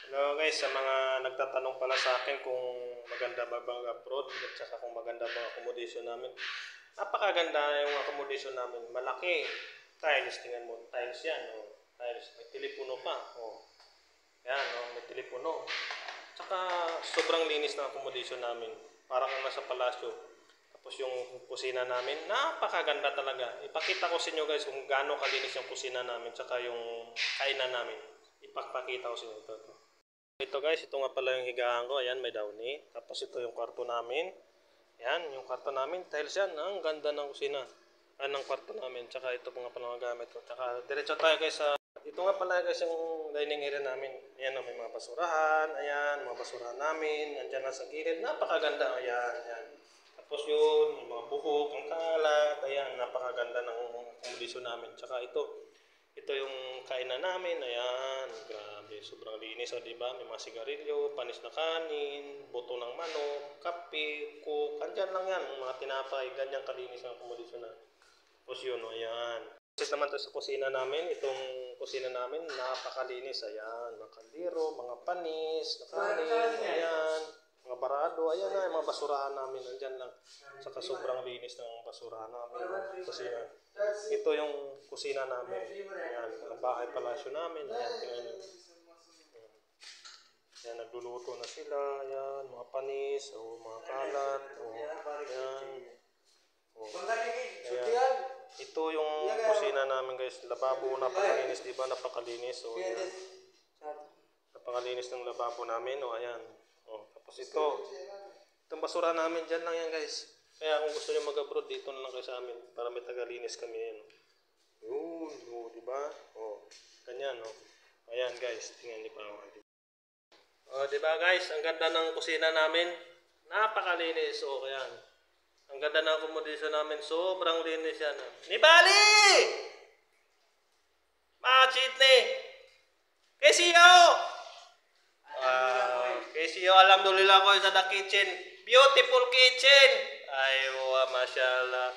Hello guys, sa mga nagtatanong pala sa akin kung maganda ba bang abroad at saka kung maganda bang accommodation namin. Napakaganda yung accommodation namin. Malaki. Tiles, tingnan mo. Tiles yan. Oh. Tiles. May telepono pa. Oh. Yan, oh. May telepono. Tsaka sobrang linis ng accommodation namin. Parang kang nasa palasyo. Tapos yung kusina namin, napakaganda talaga. Ipakita ko sa inyo guys kung gaano kalinis yung kusina namin tsaka yung kainan namin. Ipakita ko sa inyo ito. Ito guys, ito nga pala yung higaan ko. Ayan, may downy. Tapos ito yung kwarto namin. Ayan, yung kwarto namin. Tiles yan. Ang ganda ng kusina. Ng kwarto namin. Tsaka ito nga pala mga gamit ko. Tsaka diretso tayo guys sa... Ito nga pala guys yung dining area namin. Ayan, may mga basurahan. Ayan, mga basurahan namin. Andiyan na sa gilid. Napakaganda. Ayan, ayan. Tapos yun, yung mga buhok, ang kalat. Ayan, napakaganda ng accommodation namin. Tsaka ito yung kainan namin. Ayan, grabe, sobrang linis, di ba? May mga sigarilyo, panis na kanin, buto ng manok, kape, coke, andyan lang yan, mga tinapay, ganyan kalinis ang accommodation na. Tapos yun, ayan. Kasi naman to sa kusina namin, itong kusina namin, napakalinis, ayan, mga kaldero, mga panis, na kanin, ayan, mga barado, ayan na, mga basurahan namin, andyan lang. Saka sobrang linis ng basurahan namin, kusina. Ito yung kusina namin. Ayan, ang bahay palasyo namin. Ayan, tingnan nyo. Ayan, nagluluto na sila. Ayan, mga panis, o mga kalat. O, ayan. O, ayan. Ito yung kusina namin guys. Lababo, napakalinis, di ba? Napakalinis. O, ayan. Napakalinis ng lababo namin. O, ayan. O, tapos itong basura namin, dyan lang yan guys. Kaya kung gusto nyo mag-abroad, dito na lang kayo sa amin para may tagalinis kami yan. Yun, oh, di ba? Oh, ganyan, oh. Ayan guys, tingnan niyo pa. Oh, di ba guys, ang ganda ng kusina namin. Napakalinis, oh, ayan. Ang ganda ng accommodation namin, sobrang linis yan. Ni Bali! Machit ni! KCO! KCO, alhamdulillah ko sa the kitchen. Beautiful kitchen! Ay, wow, mashallah.